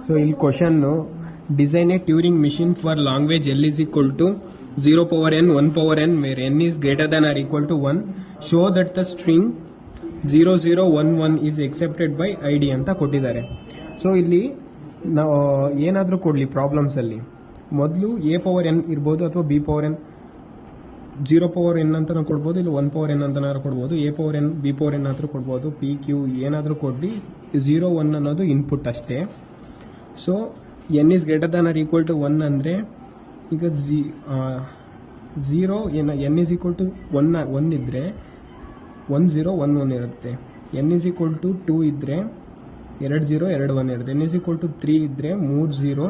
So ಇಲ್ಲಿ question design A Turing machine for language L is equal to 0 power n 1 power n where n is greater than or equal to 1. Show that the string 0011 is accepted by ID ಅಂತ ಕೊಟ್ಟಿದ್ದಾರೆ. So ಇಲ್ಲಿ ನಾವು ಏನಾದರೂ ಕೊಡಲಿ ಪ್ರಾಬ್ಲಮ್ಸಲ್ಲಿ ಮೊದಲು A power N ಇರ್ಬೋದು ಅಥವಾ B power N 0 power N ಅಂತಲೂ ಕೊಡ್ಬೋದು, ಇಲ್ಲ 1 ಪವರ್ ಎನ್ ಅಂತನಾದ್ರೂ ಕೊಡ್ಬೋದು, A power N B power N ಆದರೂ ಕೊಡ್ಬೋದು, ಪಿ ಕ್ಯೂ ಏನಾದರೂ ಕೊಡಲಿ 0 1 ಅನ್ನೋದು ಇನ್ಪುಟ್ ಅಷ್ಟೇ. So n is greater than or equal to 1 ಅಂದರೆ ಈಗ ಎನ್ ಈಸ್ ಈಕ್ವಲ್ ಟು 1 ಇದ್ದರೆ 1 0 1 1 ಇರುತ್ತೆ. ಎನ್ ಈಸ್ ಈಕ್ವಲ್ ಟು 2 ಇದ್ದರೆ 2 0 2 1 ಇರುತ್ತೆ. ಎನ್ ಈಸ್ ಈಕ್ವಲ್ ಟು 3 ಇದ್ದರೆ 3 0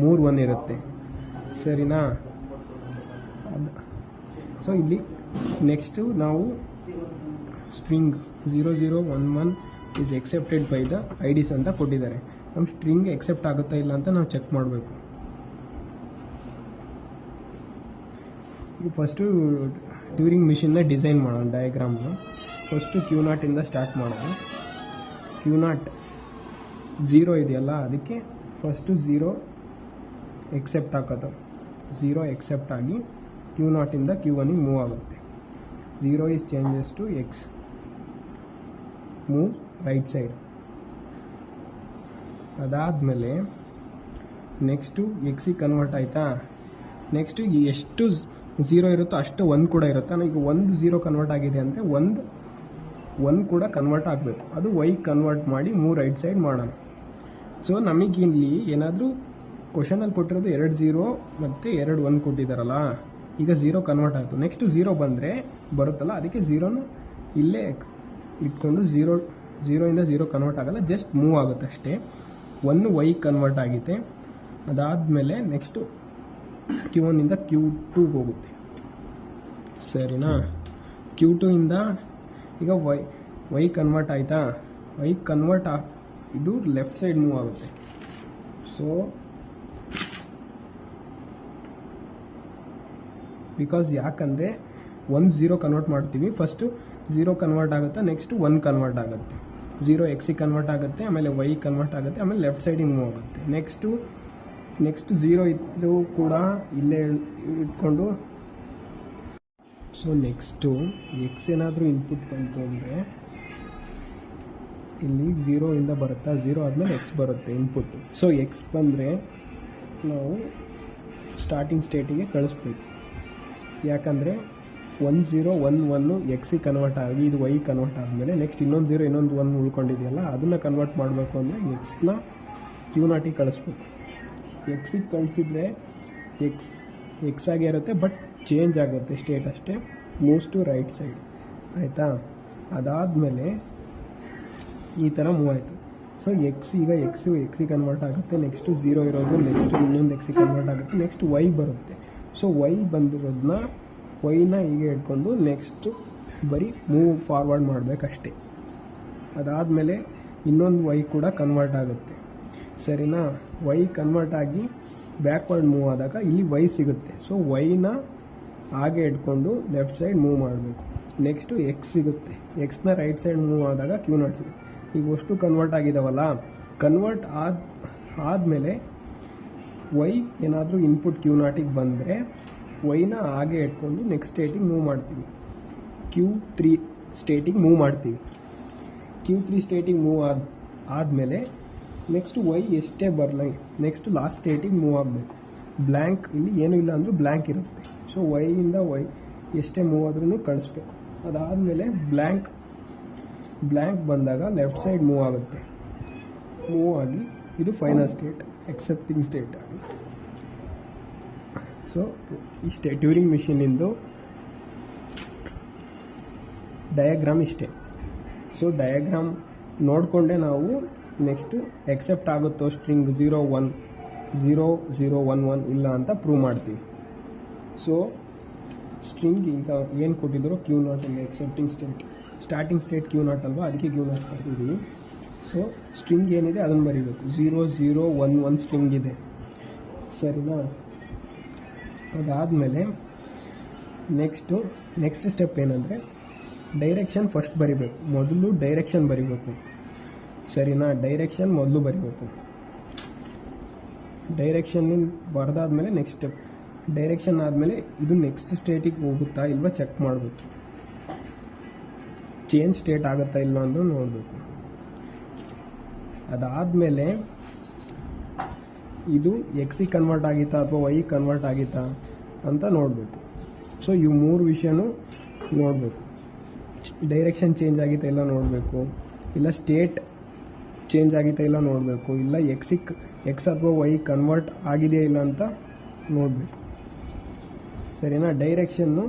3 1 ಇರುತ್ತೆ. ಸರಿನಾ? ಸೊ ಇಲ್ಲಿ ನೆಕ್ಸ್ಟು ನಾವು string 0011 is accepted by the IDs ಅಂತ ಕೊಟ್ಟಿದ್ದಾರೆ. ನಮ್ಮ ಸ್ಟ್ರಿಂಗ್ ಎಕ್ಸೆಪ್ಟ್ ಆಗುತ್ತಾ ಇಲ್ಲ ಅಂತ ನಾವು ಚೆಕ್ ಮಾಡಬೇಕು. ಈಗ ಫಸ್ಟು ಟ್ಯೂರಿಂಗ್ ಮಿಷಿನ್ನ ಡಿಸೈನ್ ಮಾಡೋಣ. ಡಯಾಗ್ರಾಮ್ನ ಫಸ್ಟು Q0 ಇಂದ ಸ್ಟಾರ್ಟ್ ಮಾಡೋದು. Q0 0 ಇದೆಯಲ್ಲ, ಅದಕ್ಕೆ ಫಸ್ಟು 0 ಎಕ್ಸೆಪ್ಟ್ ಹಾಕೋದು. 0 ಎಕ್ಸೆಪ್ಟ್ ಆಗಿ Q0 ಇಂದ Q1ಗೆ ಮೂವ್ ಆಗುತ್ತೆ. 0 is changes to x, move right side. ಅದಾದಮೇಲೆ ನೆಕ್ಸ್ಟು ಎಕ್ಸಿಗೆ ಕನ್ವರ್ಟ್ ಆಯಿತಾ. ನೆಕ್ಸ್ಟು ಎಷ್ಟು 0 ಇರುತ್ತೋ ಅಷ್ಟು 1 ಕೂಡ ಇರುತ್ತೆ. ಈಗ 1 0 ಕನ್ವರ್ಟ್ ಆಗಿದೆ ಅಂದರೆ 1 ಕೂಡ ಕನ್ವರ್ಟ್ ಆಗಬೇಕು. ಅದು y ಕನ್ವರ್ಟ್ ಮಾಡಿ ಮೂವ್ ರೈಟ್ ಸೈಡ್ ಮಾಡೋಣ. ಸೊ ನಮಗಿಲ್ಲಿ ಏನಾದರೂ ಕ್ವಶನಲ್ಲಿ ಕೊಟ್ಟಿರೋದು 2 0 ಮತ್ತು 2 1 ಕೊಟ್ಟಿದ್ದಾರಲ್ಲ, ಈಗ 0 ಕನ್ವರ್ಟ್ ಆಯಿತು. ನೆಕ್ಸ್ಟ್ 0 ಬಂದರೆ ಬರುತ್ತಲ್ಲ, ಅದಕ್ಕೆ 0ನ ಇಲ್ಲೇ ಇಟ್ಕೊಂಡು 0 ಇಂದ 0 ಕನ್ವರ್ಟ್ ಆಗಲ್ಲ, ಜಸ್ಟ್ ಮೂವ್ ಆಗುತ್ತೆ ಅಷ್ಟೇ. 1 y ಕನ್ವರ್ಟ್ ಆಗಿದೆ. ಅದಾದಮೇಲೆ ನೆಕ್ಸ್ಟು Q1 ಇಂದ Q2 ಹೋಗುತ್ತೆ. ಸರಿನಾ? Q2 ಇಂದ ಈಗ y ಕನ್ವರ್ಟ್ ಆಯಿತಾ. y ಕನ್ವರ್ಟ್ ಇದು ಲೆಫ್ಟ್ ಸೈಡ್ ಮೂವ್ ಆಗುತ್ತೆ. ಸೊ ಬಿಕಾಸ್ ಯಾಕಂದರೆ 1 0 ಕನ್ವರ್ಟ್ ಮಾಡ್ತೀವಿ. ಫಸ್ಟು 0 ಕನ್ವರ್ಟ್ ಆಗುತ್ತೆ, ನೆಕ್ಸ್ಟು 1 ಕನ್ವರ್ಟ್ ಆಗುತ್ತೆ. 0 ಎಕ್ಸಿಗೆ ಕನ್ವರ್ಟ್ ಆಗುತ್ತೆ, ಆಮೇಲೆ y ಕನ್ವರ್ಟ್ ಆಗುತ್ತೆ, ಆಮೇಲೆ ಲೆಫ್ಟ್ ಸೈಡಿಗೆ ಮೂವ್ ಆಗುತ್ತೆ. ನೆಕ್ಸ್ಟು 0 ಇದ್ದು ಕೂಡ ಇಲ್ಲೇ ಇಟ್ಕೊಂಡು. ಸೊ ನೆಕ್ಸ್ಟು ಎಕ್ಸ್ ಏನಾದರೂ ಇನ್ಪುಟ್ ಬಂತು ಅಂದರೆ ಇಲ್ಲಿ 0 ಇಂದ ಬರುತ್ತಾ, 0 ಆದಮೇಲೆ ಎಕ್ಸ್ ಬರುತ್ತೆ ಇನ್ಪುಟ್ಟು. ಸೊ ಎಕ್ಸ್ ಬಂದರೆ ನಾವು ಸ್ಟಾರ್ಟಿಂಗ್ ಸ್ಟೇಟಿಗೆ ಕಳಿಸ್ಬೇಕು. ಯಾಕಂದರೆ 1 0 1 1 ಎಕ್ಸಿಗೆ ಕನ್ವರ್ಟ್ ಆಗಿ ಇದು y ಕನ್ವರ್ಟ್ ಆದಮೇಲೆ ನೆಕ್ಸ್ಟ್ ಇನ್ನೊಂದು 0 ಇನ್ನೊಂದು 1 ಉಳ್ಕೊಂಡಿದೆಯಲ್ಲ, ಅದನ್ನು ಕನ್ವರ್ಟ್ ಮಾಡಬೇಕು ಅಂದರೆ ಎಕ್ಸ್ನ Q0ಗೆ ಕಳಿಸ್ಬೇಕು. ಎಕ್ಸಿಗೆ ಕಳಿಸಿದ್ರೆ ಎಕ್ಸ್ ಆಗೇ ಇರುತ್ತೆ, ಬಟ್ ಚೇಂಜ್ ಆಗುತ್ತೆ ಸ್ಟೇಟ್ ಅಷ್ಟೇ, ಮೂವ್ಸ್ ಟು ರೈಟ್ ಸೈಡ್. ಆಯಿತಾ? ಅದಾದಮೇಲೆ ಈ ಥರ ಮೂವ್ ಆಯಿತು. ಸೊ ಈಗ ಎಕ್ಸಿಗೆ ಕನ್ವರ್ಟ್ ಆಗುತ್ತೆ. ನೆಕ್ಸ್ಟು 0 ಇರೋದು ನೆಕ್ಸ್ಟು ಇನ್ನೊಂದು ಎಕ್ಸಿಗೆ ಕನ್ವರ್ಟ್ ಆಗುತ್ತೆ. ನೆಕ್ಸ್ಟ್ y ಬರುತ್ತೆ. ಸೊ y ಬಂದಿರೋದನ್ನ ವೈನ ಹೀಗೆ ಇಟ್ಕೊಂಡು ನೆಕ್ಸ್ಟು ಬರೀ ಮೂವ್ ಫಾರ್ವರ್ಡ್ ಮಾಡಬೇಕಷ್ಟೇ. ಅದಾದಮೇಲೆ ಇನ್ನೊಂದು y ಕೂಡ ಕನ್ವರ್ಟ್ ಆಗುತ್ತೆ. ಸರಿನಾ? y ಕನ್ವರ್ಟ್ ಆಗಿ ಬ್ಯಾಕ್ವರ್ಡ್ ಮೂವ್ ಆದಾಗ ಇಲ್ಲಿ y ಸಿಗುತ್ತೆ. ಸೊ ವೈನ ಹಾಗೆ ಇಟ್ಕೊಂಡು ಲೆಫ್ಟ್ ಸೈಡ್ ಮೂವ್ ಮಾಡಬೇಕು. ನೆಕ್ಸ್ಟು ಎಕ್ಸ್ ಸಿಗುತ್ತೆ. ಎಕ್ಸ್ನ ರೈಟ್ ಸೈಡ್ ಮೂವ್ ಆದಾಗ Q0 ಸಿಗುತ್ತೆ. ಈಗ ಅಷ್ಟು ಕನ್ವರ್ಟ್ ಆಗಿದ್ದಾವಲ್ಲ, ಕನ್ವರ್ಟ್ ಆದಮೇಲೆ y ಏನಾದರೂ ಇನ್ಪುಟ್ Q0ಗೆ ಬಂದರೆ ವೈನ ಹಾಗೆ ಇಟ್ಕೊಂಡು ನೆಕ್ಸ್ಟ್ ಸ್ಟೇಟಿಗೆ ಮೂವ್ ಮಾಡ್ತೀವಿ. Q3 ಸ್ಟೇಟಿಗೆ ಮೂವ್ ಮಾಡ್ತೀವಿ. Q3 ಸ್ಟೇಟಿಗೆ ಮೂವ್ ಆದಮೇಲೆ ನೆಕ್ಸ್ಟು y ಎಷ್ಟೇ ಬರಲಿ, ನೆಕ್ಸ್ಟು ಲಾಸ್ಟ್ ಸ್ಟೇಟಿಗೆ ಮೂವ್ ಆಗಬೇಕು. ಬ್ಲ್ಯಾಂಕ್ ಇಲ್ಲಿ ಏನೂ ಇಲ್ಲ ಅಂದರೂ ಬ್ಲ್ಯಾಂಕ್ ಇರುತ್ತೆ. ಸೊ ವೈಯಿಂದ ಎಷ್ಟೇ ಮೂವ್ ಆದ್ರೂ ಕಳಿಸ್ಬೇಕು. ಅದಾದಮೇಲೆ ಬ್ಲ್ಯಾಂಕ್ ಬಂದಾಗ ಲೆಫ್ಟ್ ಸೈಡ್ ಮೂವ್ ಆಗುತ್ತೆ. ಮೂವ್ ಆಗಿ ಇದು ಫೈನಲ್ ಸ್ಟೇಟ್, ಎಕ್ಸೆಪ್ಟಿಂಗ್ ಸ್ಟೇಟ್ ಆಗಿ. ಸೊ ಇಷ್ಟೇ ಟ್ಯೂರಿಂಗ್ ಮಿಷಿನಿಂದು ಡಯಾಗ್ರಾಮ್ ಇಷ್ಟೇ. ಸೊ ಡಯಾಗ್ರಾಮ್ ನೋಡಿಕೊಂಡೇ ನಾವು ನೆಕ್ಸ್ಟು ಎಕ್ಸೆಪ್ಟ್ ಆಗುತ್ತೋ ಸ್ಟ್ರಿಂಗ್ 0 1 0 0 1 1 ಇಲ್ಲ ಅಂತ ಪ್ರೂವ್ ಮಾಡ್ತೀವಿ. ಸೊ ಸ್ಟ್ರಿಂಗ್ ಈಗ ಏನು ಕೊಟ್ಟಿದ್ರು Q0 ಇಲ್ಲ ಎಕ್ಸೆಪ್ಟಿಂಗ್ ಸ್ಟಾರ್ಟಿಂಗ್ ಸ್ಟೇಟ್ Q0 ಅಲ್ವಾ, ಅದಕ್ಕೆ Q0 ಬರ್ತಿದ್ದೀವಿ. ಸೊ ಸ್ಟ್ರಿಂಗ್ ಏನಿದೆ ಅದನ್ನು ಬರೀಬೇಕು. 0 0 1 1 ಸ್ಟ್ರಿಂಗ್ ಇದೆ. ಸರಿನಾ? ಅದಾದಮೇಲೆ ನೆಕ್ಸ್ಟ್ ಸ್ಟೆಪ್ ಏನಂದರೆ ಡೈರೆಕ್ಷನ್ ಫಸ್ಟ್ ಬರಿಬೇಕು. ಮೊದಲು ಡೈರೆಕ್ಷನ್ ಬರಿಬೇಕು. ಸರಿನಾ. ಡೈರೆಕ್ಷನ್ ಮೊದಲು ಬರೀಬೇಕು. ಡೈರೆಕ್ಷನ್ ಬರೆದಾದ್ಮೇಲೆ ನೆಕ್ಸ್ಟ್ ಸ್ಟೆಪ್. ಡೈರೆಕ್ಷನ್ ಆದಮೇಲೆ ಇದು ನೆಕ್ಸ್ಟ್ ಸ್ಟೇಟಿಗೆ ಹೋಗುತ್ತಾ ಇಲ್ವಾ ಚೆಕ್ ಮಾಡಬೇಕು. ಚೇಂಜ್ ಸ್ಟೇಟ್ ಆಗುತ್ತಾ ಇಲ್ವಾ ಅಂತ ನೋಡಬೇಕು. ಅದಾದಮೇಲೆ ಇದು ಎಕ್ಸಿಗೆ ಕನ್ವರ್ಟ್ ಆಗಿತ್ತಾ ಅಥವಾ ವೈ ಕನ್ವರ್ಟ್ ಆಗಿತ್ತಾ ಅಂತ ನೋಡಬೇಕು. ಸೊ ಇವು 3 ವಿಷಯನೂ ನೋಡಬೇಕು. ಡೈರೆಕ್ಷನ್ ಚೇಂಜ್ ಆಗಿತ್ತಾ ಇಲ್ಲ ನೋಡಬೇಕು, ಇಲ್ಲ ಸ್ಟೇಟ್ ಚೇಂಜ್ ಆಗಿತ್ತಾ ಇಲ್ಲ ನೋಡಬೇಕು, ಇಲ್ಲ ಎಕ್ಸ್ ಅಥವಾ ವೈ ಕನ್ವರ್ಟ್ ಆಗಿದೆಯಾ ಇಲ್ಲ ಅಂತ ನೋಡಬೇಕು. ಸರಿನಾ. ಡೈರೆಕ್ಷನ್ನು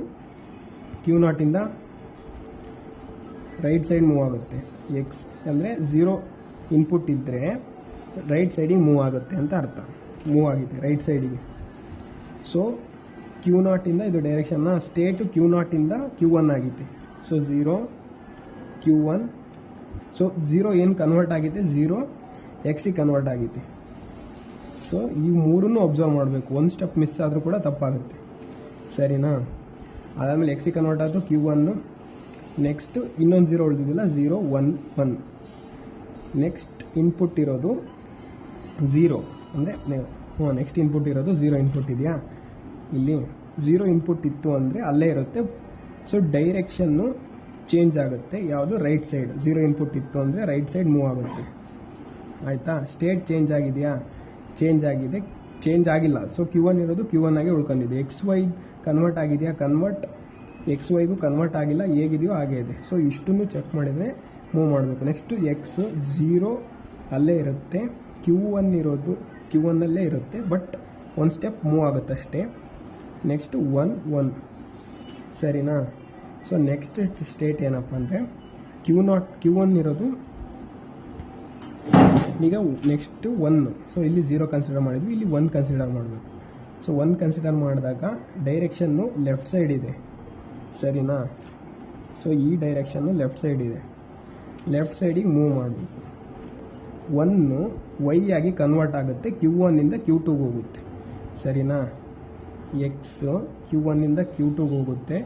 Q0 ಇಂದ ರೈಟ್ ಸೈಡ್ ಮೂವ್ ಆಗುತ್ತೆ. ಎಕ್ಸ್ ಅಂದರೆ 0 ಇನ್ಪುಟ್ ಇದ್ದರೆ ರೈಟ್ ಸೈಡಿಗೆ ಮೂವ್ ಆಗುತ್ತೆ ಅಂತ ಅರ್ಥ. ಮೂವ್ ಆಗಿದೆ ರೈಟ್ ಸೈಡಿಗೆ. ಸೊ Q0 ಇಂದ ಇದು ಡೈರೆಕ್ಷನ್ನ ಸ್ಟೇಟು Q0 ಇಂದ Q1 ಆಗಿದೆ. So 0 Q1. ಸೊ 0 ಏನು ಕನ್ವರ್ಟ್ ಆಗಿದೆ, 0 ಎಕ್ಸಿಗೆ ಕನ್ವರ್ಟ್ ಆಗಿದೆ. ಸೊ ಈ 3 ಅಬ್ಸರ್ವ್ ಮಾಡಬೇಕು. ಒಂದು ಸ್ಟೆಪ್ ಮಿಸ್ ಆದರೂ ಕೂಡ ತಪ್ಪಾಗುತ್ತೆ. ಸರಿನಾ. ಅದಾದಮೇಲೆ ಎಕ್ಸಿಗೆ ಕನ್ವರ್ಟ್ ಆಯಿತು Q1. ನೆಕ್ಸ್ಟ್ ಇನ್ನೊಂದು 0 ಉಳಿದಿದ್ದಿಲ್ಲ, 0 1 1. ನೆಕ್ಸ್ಟ್ ಇನ್ಪುಟ್ ಇರೋದು 0 ಅಂದರೆ ನೆಕ್ಸ್ಟ್ ಇನ್ಪುಟ್ ಇರೋದು 0 ಇನ್ಪುಟ್ ಇದೆಯಾ. ಇಲ್ಲಿ 0 ಇನ್ಪುಟ್ ಇತ್ತು ಅಂದರೆ ಅಲ್ಲೇ ಇರುತ್ತೆ. ಸೊ ಡೈರೆಕ್ಷನ್ನು ಚೇಂಜ್ ಆಗುತ್ತೆ. ಯಾವುದು, ರೈಟ್ ಸೈಡ್. 0 ಇನ್ಪುಟ್ ಇತ್ತು ಅಂದರೆ ರೈಟ್ ಸೈಡ್ ಮೂವ್ ಆಗುತ್ತೆ. ಆಯಿತಾ. ಸ್ಟೇಟ್ ಚೇಂಜ್ ಆಗಿದೆಯಾ, ಚೇಂಜ್ ಆಗಿದೆ. ಚೇಂಜ್ ಆಗಿಲ್ಲ. ಸೊ Q1 ಇರೋದು Q1 ಆಗಿ ಉಳ್ಕೊಂಡಿದೆ. XY ಕನ್ವರ್ಟ್ ಆಗಿದೆಯಾ, ಕನ್ವರ್ಟ್ XYಗೂ ಕನ್ವರ್ಟ್ ಆಗಿಲ್ಲ, ಹೇಗಿದೆಯೋ ಹಾಗೇ ಇದೆ. ಸೊ ಇಷ್ಟನ್ನು ಚೆಕ್ ಮಾಡಿದರೆ ಮೂವ್ ಮಾಡಬೇಕು. ನೆಕ್ಸ್ಟು ಎಕ್ಸ್ 0 ಅಲ್ಲೇ ಇರುತ್ತೆ, Q1 ಇರೋದು Q1 ಅಲ್ಲೇ ಇರುತ್ತೆ, ಬಟ್ ಒಂದು ಸ್ಟೆಪ್ ಮೂವ್ ಆಗುತ್ತೆ ಅಷ್ಟೇ. ನೆಕ್ಸ್ಟು 1 1. ಸರಿನಾ. ಸೊ ನೆಕ್ಸ್ಟ್ ಸ್ಟೇಟ್ ಏನಪ್ಪ ಅಂದರೆ Q1 ಇರೋದು ಈಗ ನೆಕ್ಸ್ಟು 1. ಸೊ ಇಲ್ಲಿ 0 ಕನ್ಸಿಡರ್ ಮಾಡಿದ್ವಿ, ಇಲ್ಲಿ 1 ಕನ್ಸಿಡರ್ ಮಾಡಬೇಕು. ಸೊ 1 ಕನ್ಸಿಡರ್ ಮಾಡಿದಾಗ ಡೈರೆಕ್ಷನ್ನು ಲೆಫ್ಟ್ ಸೈಡ್ ಇದೆ. ಸರಿನಾ. ಸೊ ಈ ಡೈರೆಕ್ಷನ್ನು ಲೆಫ್ಟ್ ಸೈಡ್ ಇದೆ. ಲೆಫ್ಟ್ ಸೈಡಿಗೆ ಮೂವ್ ಮಾಡಬೇಕು. 1 ವೈ ಆಗಿ ಕನ್ವರ್ಟ್ ಆಗುತ್ತೆ, Q1 ಇಂದ Q2ಗೆ ಹೋಗುತ್ತೆ. ಸರಿನಾ. ಎಕ್ಸ್ Q1 ಇಂದ Q2ಗೆ ಹೋಗುತ್ತೆ,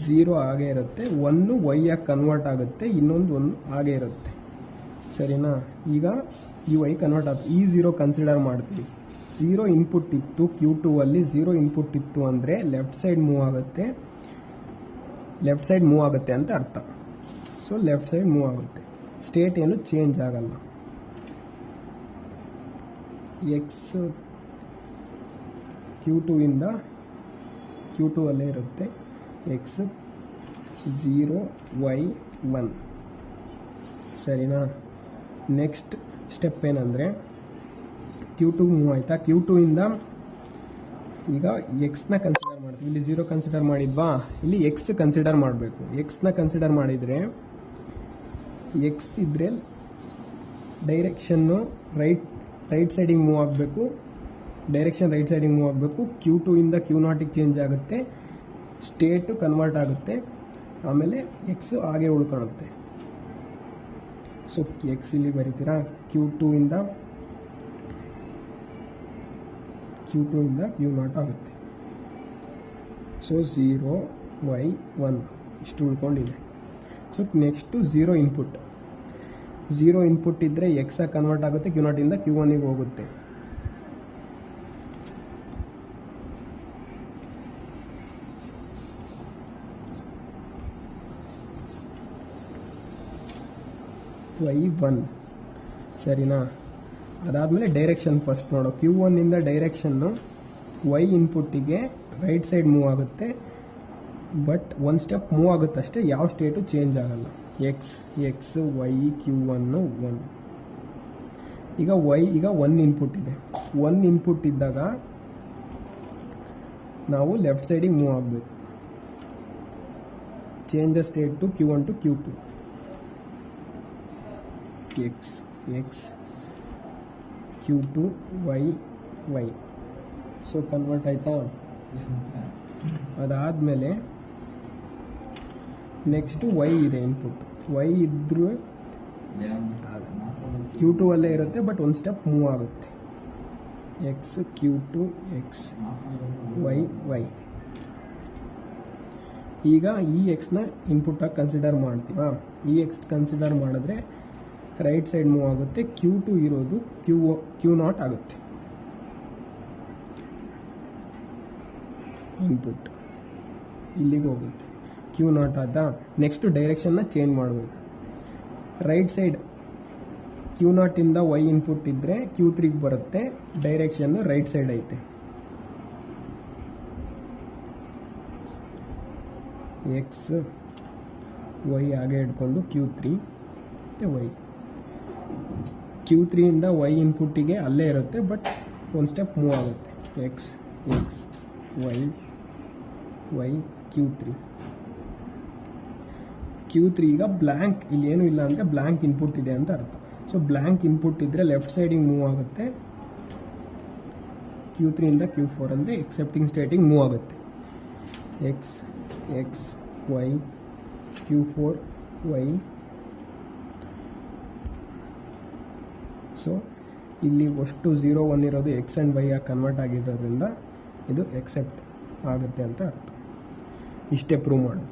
0 ಹಾಗೇ ಇರುತ್ತೆ. 1 ವೈ ಆಗಿ ಕನ್ವರ್ಟ್ ಆಗುತ್ತೆ, ಇನ್ನೊಂದು 1 ಹಾಗೇ ಇರುತ್ತೆ. ಸರಿನಾ. ಈಗ ಈ ವೈ ಕನ್ವರ್ಟ್ ಆಯ್ತು, ಈ 0 ಕನ್ಸಿಡರ್ ಮಾಡ್ತೀವಿ. 0 ಇನ್ಪುಟ್ ಇತ್ತು Q2 ಅಲ್ಲಿ, 0 ಇನ್ಪುಟ್ ಇತ್ತು ಅಂದರೆ ಲೆಫ್ಟ್ ಸೈಡ್ ಮೂವ್ ಆಗುತ್ತೆ. ಲೆಫ್ಟ್ ಸೈಡ್ ಮೂವ್ ಆಗುತ್ತೆ ಅಂತ ಅರ್ಥ. ಸೊ ಲೆಫ್ಟ್ ಸೈಡ್ ಮೂವ್ ಆಗುತ್ತೆ. ಸ್ಟೇಟ್ ಏನು ಚೇಂಜ್ ಆಗಲ್ಲ. ಎಕ್ಸ್ Q2 ಇಂದ Q2 ಅಲ್ಲೇ ಇರುತ್ತೆ. X 0 y 1. ಸರಿನಾ. ನೆಕ್ಸ್ಟ್ ಸ್ಟೆಪ್ ಏನಂದರೆ Q2 ಮೂವ್ ಆಯಿತಾ. Q2 ಇಂದ ಈಗ ಎಕ್ಸ್ನ ಕನ್ಸಿಡರ್ ಮಾಡ್ತೀವಿ. ಇಲ್ಲಿ 0 ಕನ್ಸಿಡರ್ ಮಾಡಿದ್ವಾ, ಇಲ್ಲಿ ಎಕ್ಸ್ ಕನ್ಸಿಡರ್ ಮಾಡಬೇಕು. ಎಕ್ಸ್ನ ಕನ್ಸಿಡರ್ ಮಾಡಿದರೆ ಎಕ್ಸ್ ಇದ್ದರೆ ಡೈರೆಕ್ಷನ್ನು ರೈಟ್ ಸೈಡಿಗೆ ಮೂವ್ ಆಗಬೇಕು. ಡೈರೆಕ್ಷನ್ ರೈಟ್ ಸೈಡಿಗೆ ಮೂವ್ ಆಗಬೇಕು. Q2 ಇಂದ Q0ಗೆ ಚೇಂಜ್ ಆಗುತ್ತೆ, ಸ್ಟೇಟು ಕನ್ವರ್ಟ್ ಆಗುತ್ತೆ, ಆಮೇಲೆ ಎಕ್ಸ್ ಹಾಗೆ ಉಳ್ಕೊಳ್ಳುತ್ತೆ. ಸೊ ಎಕ್ಸ್ ಇಲ್ಲಿ ಬರೀತೀರಾ. Q2 ಇಂದ Q0 ಆಗುತ್ತೆ. ಸೊ 0 ವೈ 1 ಇಷ್ಟು ಉಳ್ಕೊಂಡಿದೆ. So next 0 input. 0 ಇನ್ಪುಟ್ ಇದ್ದರೆ ಎಕ್ಸಾಗಿ ಕನ್ವರ್ಟ್ ಆಗುತ್ತೆ, Q0 ಇಂದ Q1ಗೆ ಹೋಗುತ್ತೆ. ವೈ 1. ಸರಿನಾ. ಅದಾದಮೇಲೆ ಡೈರೆಕ್ಷನ್ ಫಸ್ಟ್ ನೋಡೋ. Q1 ಇಂದ ಡೈರೆಕ್ಷನ್ನು ವೈ ಇನ್ಪುಟ್ಟಿಗೆ ರೈಟ್ ಸೈಡ್ ಮೂವ್ ಆಗುತ್ತೆ, ಬಟ್ ಒಂದು ಸ್ಟೆಪ್ ಮೂವ್ ಆಗುತ್ತೆ ಅಷ್ಟೇ. ಯಾವ ಸ್ಟೇಟು ಚೇಂಜ್ ಆಗಲ್ಲ. X y Q1 1. ಈಗ ವೈ ಈಗ 1 ಇನ್ಪುಟ್ ಇದೆ. 1 ಇನ್ಪುಟ್ ಇದ್ದಾಗ ನಾವು ಲೆಫ್ಟ್ ಸೈಡಿಗೆ ಮೂವ್ ಆಗಬೇಕು. Change the state to Q1 to Q2. X Q2 y. So convert ಆಯಿತಾ. ಅದಾದಮೇಲೆ ನೆಕ್ಸ್ಟು ವೈ ಇದೆ ಇನ್ಪುಟ್. ವೈ ಇದ್ರೂ Q2 ಅಲ್ಲೇ ಇರುತ್ತೆ, ಬಟ್ ಒಂದು ಸ್ಟೆಪ್ ಮೂವ್ ಆಗುತ್ತೆ. X Q2 x y. ಈಗ ಈ ಎಕ್ಸ್ನ ಇನ್ಪುಟ್ಟಾಗಿ ಕನ್ಸಿಡರ್ ಮಾಡ್ತೀವಾ. ಈ ಎಕ್ಸ್ ಕನ್ಸಿಡರ್ ಮಾಡಿದ್ರೆ ರೈಟ್ ಸೈಡ್ ಮೂವ್ ಆಗುತ್ತೆ, Q2 ಇರೋದು Q0 ಆಗುತ್ತೆ. ಇನ್ಪುಟ್ ಇಲ್ಲಿಗೆ ಹೋಗುತ್ತೆ, Q0 ಆದ. ನೆಕ್ಸ್ಟ್ ಡೈರೆಕ್ಷನ್ನ ಚೇಂಜ್ ಮಾಡಬೇಕು. ರೈಟ್ ಸೈಡ್ Q0 ಇಂದ Y ಇನ್ಪುಟ್ ಇದ್ದರೆ Q3ಗೆ ಬರುತ್ತೆ, ಡೈರೆಕ್ಷನ್ ರೈಟ್ ಸೈಡ್ ಐತೆ. ಎಕ್ಸ್ ವೈ ಹಾಗೆ ಹಿಡ್ಕೊಂಡು Q3 ಮತ್ತು ವೈ. Q3 ಇಂದ Y ಇನ್ಪುಟ್ಟಿಗೆ ಅಲ್ಲೇ ಇರುತ್ತೆ, ಬಟ್ ಒಂದು ಸ್ಟೆಪ್ ಮೂವ್ ಆಗುತ್ತೆ. ಎಕ್ಸ್ ವೈ Q3 ಈಗ ಬ್ಲ್ಯಾಂಕ್, ಇಲ್ಲಿ ಏನೂ ಇಲ್ಲ ಅಂದರೆ ಬ್ಲ್ಯಾಂಕ್ ಇನ್ಪುಟ್ ಇದೆ ಅಂತ ಅರ್ಥ. ಸೊ ಬ್ಲ್ಯಾಂಕ್ ಇನ್ಪುಟ್ ಇದ್ದರೆ ಲೆಫ್ಟ್ ಸೈಡಿಗೆ ಮೂವ್ ಆಗುತ್ತೆ. Q3 ಇಂದ Q4 ಅಂದರೆ ಎಕ್ಸೆಪ್ಟಿಂಗ್ ಸ್ಟೇಟಿಗೆ ಮೂವ್ ಆಗುತ್ತೆ. X y Q4 y. So ಇಲ್ಲಿ ಅಷ್ಟು 0 1 ಇರೋದು ಎಕ್ಸ್ ಆ್ಯಂಡ್ ವೈ ಆಗಿ ಕನ್ವರ್ಟ್ ಆಗಿರೋದ್ರಿಂದ ಇದು ಎಕ್ಸೆಪ್ಟ್ ಆಗುತ್ತೆ ಅಂತ ಅರ್ಥ. ಇಷ್ಟೇ ಪ್ರೂವ್ ಮಾಡೋದು.